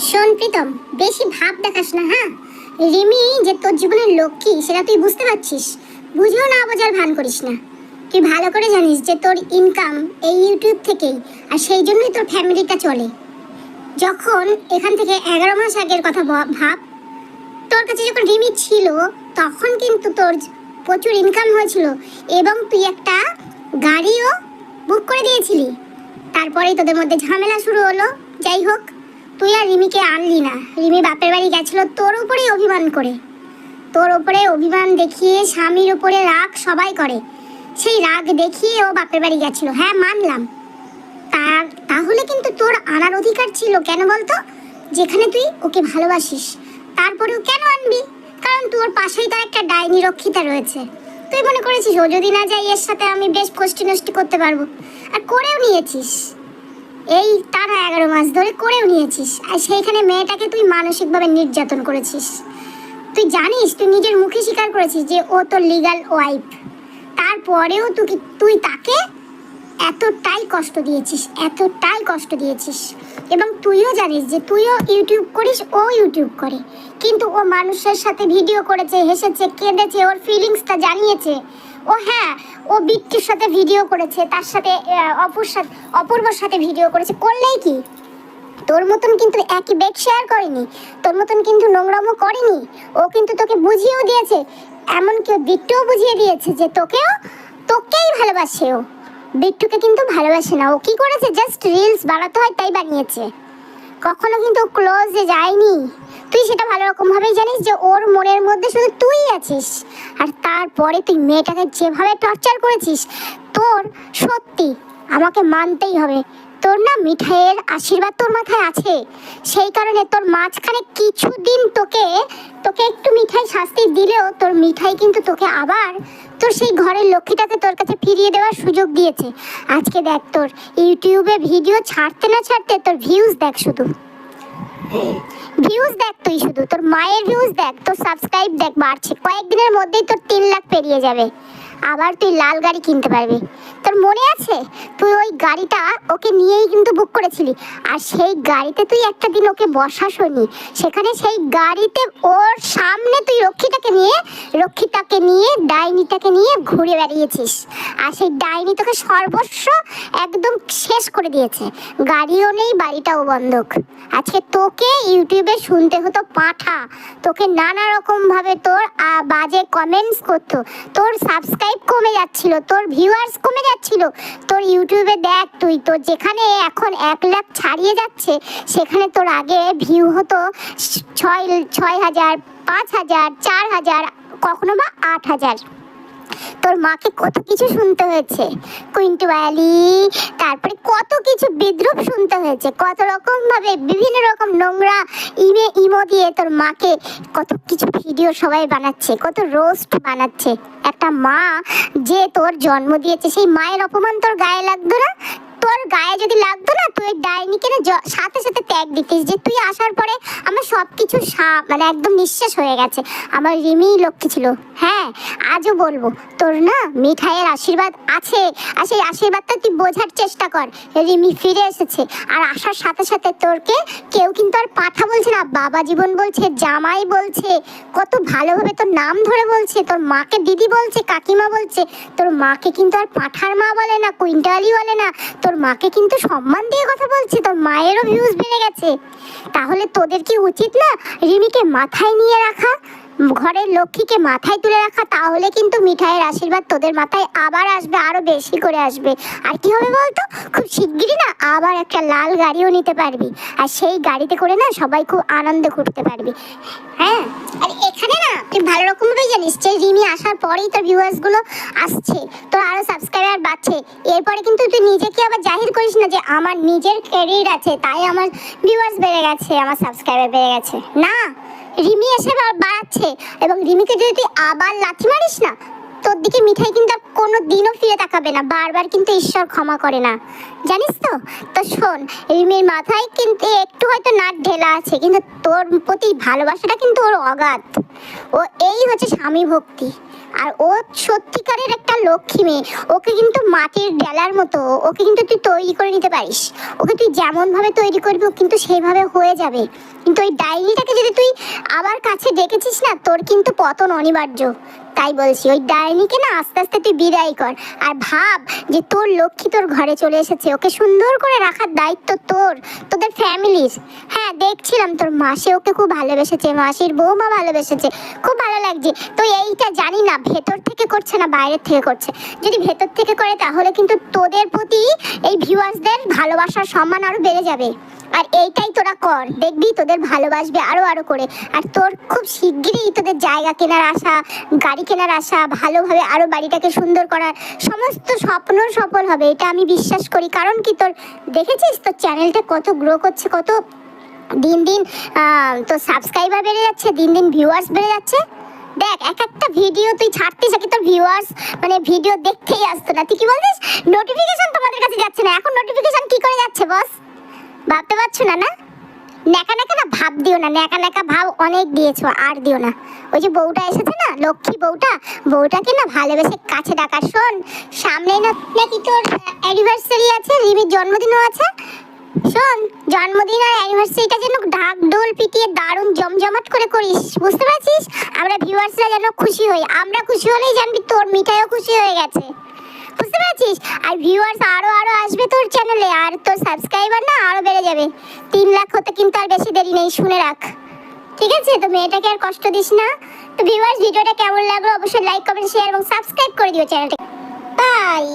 শোন প্রীতম, বেশি ভাব দেখাস না। হ্যাঁ, রিমি যে তোর জীবনের লক্ষ্মী সেটা তুই বুঝতে পারছিস। বুঝেও না বোঝার ভান করিস না। তুই ভালো করে জানিস যে তোর ইনকাম এই ইউটিউব থেকেই, আর সেই জন্যই তোর ফ্যামিলিটা চলে। যখন এখান থেকে 11 মাস আগের কথা ভাব, তোর কাছে যখন রিমি ছিল তখন কিন্তু তোর প্রচুর ইনকাম হয়েছিল এবং তুই একটা গাড়িও বুক করে দিয়েছিলি। তারপরেই তোদের মধ্যে ঝামেলা শুরু হলো। যাই হোক, তুই আর রিমিকে আনলি না। রিমি বাপের বাড়ি গেছিল তোর উপরেই অভিমান করে। তোর উপরে অভিমান দেখিয়ে স্বামীর উপরে রাগ সবাই করে, সেই রাগ দেখিয়ে ও বাপের বাড়ি গেছিল। হ্যাঁ, মানলাম। তাহলে কিন্তু তোর আনার অধিকার ছিল। কেন বলতো? যেখানে তুই ওকে ভালোবাসিস তারপরেও কেন আনবি? কারণ তোর পাশেই তার একটা ডাইনি রক্ষিতা রয়েছে। তুই মনে করেছিস ও যদি না যায় এর সাথে আমি বেশ কষ্টি নষ্টি করতে পারবো, আর করেও নিয়েছিস। এই টানা 11 মাস ধরে করেও নিয়েছিস, আর সেইখানে মেয়েটাকে তুই মানসিকভাবে নির্যাতন করেছিস। তুই জানিস, তুই নিজের মুখে স্বীকার করেছিস যে ও তোর লিগ্যাল ওয়াইফ। তারপরেও তুই তাকে এতটাই কষ্ট দিয়েছিস। এবং তুইও জানিস যে তুইও ইউটিউব করিস, ও ইউটিউব করে, কিন্তু ও মানুষের সাথে ভিডিও করেছে, হেসেছে, কেঁদেছে, ওর ফিলিংসটা জানিয়েছে। ও হ্যাঁ, ও বিট্টুর সাথে ভিডিও করেছে, তার সাথে অপূর্বর সাথে ভিডিও করেছে। করলেই কি, তোর মতন কিন্তু একই বেড শেয়ার করেনি, তোর মতন কিন্তু নোংরামো করেনি। ও কিন্তু তোকে বুঝিয়েও দিয়েছে, এমনকি বিট্টুও বুঝিয়ে দিয়েছে যে তোকেই ভালোবাসে। ও বিট্টুকে কিন্তু ভালোবাসে না। ও কি করেছে? জাস্ট রিলস বানাতে হয় তাই বানিয়েছে, কখনো কিন্তু ক্লোজে যায়নি। তুই সেটা ভালো রকমভাবেই জানিস যে ওর মনের মধ্যে শুধু তুই আছিস। আর তারপরে তুই মেয়েটাকে যেভাবে টর্চার করেছিস, তোর সত্যি আমাকে মানতেই হবে, তোর না মিঠাইয়ের আশীর্বাদ তোর মাথায় আছে। সেই কারণে তোর মাঝখানে কিছুদিন তোকে একটু মিঠাই শাস্তি দিলেও তোর মিঠাই কিন্তু তোকে আবার তোর সেই ঘরের লক্ষ্মীটাকে তোর কাছে ফিরিয়ে দেওয়ার সুযোগ দিয়েছে। আজকে দেখ, তোর ইউটিউবে ভিডিও ছাড়তে না ছাড়তে তোর ভিউজ দেখ, তুই শুধু তোর মায়ের ভিউজ দেখ, তোর সাবস্ক্রাইব দেখ বাড়ছে। কয়েকদিনের মধ্যেই তোর 3 লাখ পেরিয়ে যাবে। আবার তুই লাল গাড়ি কিনতে পারবি। তোর মনে আছে, তুই ওই গাড়িটা ওকে নিয়েই কিন্তু বুক করেছিলি, আর সেই গাড়িতে তুই একটা দিন ওকে বসাসনি। সেখানে সেই গাড়িতে ওর সামনে তুই রক্ষিতাকে নিয়ে ডাইনিটাকে নিয়ে ঘুরে বেরিয়েছিস, আর সেই ডাইনি তোকে সর্বস্ব একদম শেষ করে দিয়েছে। গাড়িও নেই, বাড়িটাও বন্ধক। আজকে তোকে ইউটিউবে শুনতে হতো পাঠা, তোকে নানা রকমভাবে তোর বাজে কমেন্টস করতো, তোর সাবস্ক্রাইব কমে যাচ্ছিল, তোর ভিউয়ার্স কমে যাচ্ছিল। তোর ইউটিউবে দেখ, তোর যেখানে এখন 1 লাখ ছাড়িয়ে যাচ্ছে, সেখানে তোর আগে ভিউ হতো 6,000, 5,000, 4,000, কখনো বা 8,000। তোর মাকে কত কিছু শুনতে হয়েছে, কুইন্টুয়ালি, তারপরে কত কিছু বিদ্রুপ শুনতে হয়েছে, কত রকম ভাবে বিভিন্ন রকম নোংরা ইমো দিয়ে তোর মাকে কত কিছু ভিডিও সবাই বানাচ্ছে, কত রোস্ট বানাচ্ছে। একটা মা যে তোর জন্ম দিয়েছে, সেই মায়ের অপমান তোর গায়ে লাগতো না? তোর গায়ে যদি লাগতো না, তুই ডাইনিকে না সাথে সাথে ত্যাগ দিতিস যে তুই আসার পরে আমার সব কিছু মানে একদম নিঃশেষ হয়ে গেছে, আমার রিমিই লক্ষ্মী ছিল। হ্যাঁ, আজও বলবো, তোর না মিঠাইয়ের আশীর্বাদ আছে, আর সেই আশীর্বাদটা তুই বোঝার চেষ্টা কর। রিমি ফিরে এসেছে, আর আসার সাথে সাথে তোরকে কেউ কিন্তু আর পাঠা বলছে না, বাবা জীবন বলছে, জামাই বলছে, কত ভালোভাবে তোর নাম ধরে বলছে, তোর মাকে দিদি বলছে, কাকিমা বলছে। তোর মাকে কিন্তু আর পাঠার মা বলে না, কুইন্টালি বলে না, তোর মাকে কিন্তু সম্মান দিয়ে কথা বলছে। তোর মায়েরও ভিউজ বেড়ে গেছে। তাহলে তোদের কি উচিত না রিমিকে মাথায় নিয়ে রাখা, ঘরের লক্ষ্মীকে মাথায় তুলে রাখা? তাহলে কিন্তু মিঠাইয়ের আশীর্বাদ তোদের মাথায় আবার আসবে, আরো বেশি করে আসবে। আর কি হবে বলতো? খুব শিগগিরই না আবার একটা লাল গাড়িও নিতে পারবি, আর সেই গাড়িতে করে না সবাই খুব আনন্দে ঘুরতে পারবি। হ্যাঁ, আর এখানে না তুই ভালো রকমভাবেই জানিস যে রিমি আসার পরেই তোর ভিউয়ার্স গুলো আসছে, তোর আরো সাবস্ক্রাইবার বাড়ছে। এরপরে কিন্তু তুই নিজেকে আবার জাহির করিস না যে আমার নিজের ক্যারিয়ার আছে, তাই আমার ভিউয়ার্স বেড়ে গেছে, আমার সাবস্ক্রাইবার বেড়ে গেছে। না, রিমি এসে বাড়াচ্ছে, এবং রিমিকে যদি তুই আবার লাথি মারিস না, তোর দিকে মিঠাই কিন্তু আর কোনো দিনও ফিরে তাকাবে না, বারবার কিন্তু ঈশ্বর ক্ষমা করে না, জানিস তো? তো শোন, রিমির মাথায় কিন্তু একটু হয়তো নাট ঢেলা আছে, কিন্তু তোর প্রতি ভালোবাসাটা কিন্তু ওর অগাধ। ও এই হচ্ছে স্বামী ভক্তি, আর ও সত্যিকারের একটা লক্ষ্মী মেয়ে। ওকে কিন্তু মাটির ডেলার মতো, ওকে কিন্তু তুই তৈরি করে নিতে পারিস। ওকে তুই যেমনভাবে তৈরি করবি ও কিন্তু সেইভাবে হয়ে যাবে। কিন্তু ওই ডাইনিটাকে যদি তুই আবার কাছে ডেকেছিস না, তোর কিন্তু পতন অনিবার্য। তাই বলছি, ওই ডাইনিকে না আস্তে আস্তে তুই বিদায় কর, আর ভাব যে তোর লক্ষ্মী তোর ঘরে চলে এসেছে, ওকে সুন্দর করে রাখার দায়িত্ব তোর, তোদের ফ্যামিলির। হ্যাঁ, দেখছিলাম তোর মাসি ওকে খুব ভালোবেসেছে, মাসির বৌমা ভালোবেসেছে, খুব ভালো লাগছে। তো এইটা জানি না ভেতর থেকে করছে না বাইরের থেকে করছে। যদি ভেতর থেকে করে তাহলে কিন্তু তোদের প্রতি এই ভিউয়ার্সদের ভালোবাসার সম্মান আরো বেড়ে যাবে। আর এইটাই তোরা কর, দেখবি তোদের ভালোবাসবে আরো আরো করে। আর তোর খুব শিগগিরই তোদের জায়গা কেনার আশা, গাড়ি কেনার আশা, ভালোভাবে আরো বাড়িটাকে সুন্দর করার সমস্ত স্বপ্ন সফল হবে, এটা আমি বিশ্বাস করি। কারণ কি, তোর দেখেছিস তোর চ্যানেলটা কত গ্রো করছে, কত দিন দিন তোর সাবস্ক্রাইবার বেড়ে যাচ্ছে, দিন দিন ভিউয়ার্স বেড়ে যাচ্ছে। দেখ, এক একটা ভিডিও তুই ছাড়তিস আগে তোর ভিউয়ার্স মানে ভিডিও দেখতেই আসতো না। তুই কি বলছিস নোটিফিকেশন তোমাদের কাছে যাচ্ছে না? এখন নোটিফিকেশন কি করে যাচ্ছে বস? ভাবতে পারছো না? না ন্যাকা ন্যাকা না ভাব দিও না, ন্যাকা ন্যাকা ভাব অনেক দিয়েছো, আর দিও না। ওই যে বউটা এসেছে না, লক্ষ্মী বউটা, বউটাকে না ভালোবেসে কাছে ডাকা। শোন, সামনেই না নাকি তোর অ্যানিভার্সারি আছে, রিমির জন্মদিনও আছে। শোন, জন্মদিন আর অ্যানিভার্সারিটা যেন ঢাক ঢোল পিটিয়ে দারুণ জমজমাট করে করিস, বুঝতে পারছিস? আমরা ভিউয়ার্সরা যেন খুশি হই, আমরা খুশি হলেই জানবি তোর মিঠাইও খুশি হয়ে গেছে, বুঝতে পারছিস? আর ভিউয়ার্স আরো আরো আসবে তোর চ্যানেলে, আর তোর সাবস্ক্রাইবার না আরো বেড়ে যাবে। 3 লাখ হতে কিন্তু আর বেশি দেরি নেই, শুনে রাখ, ঠিক আছে? তো মেয়েটাকে আর কষ্ট দিস না। তো ভিউয়ার্স, ভিডিওটা কেমন লাগলো অবশ্যই লাইক কমেন্ট শেয়ার এবং সাবস্ক্রাইব করে দিও চ্যানেলটা। বাই।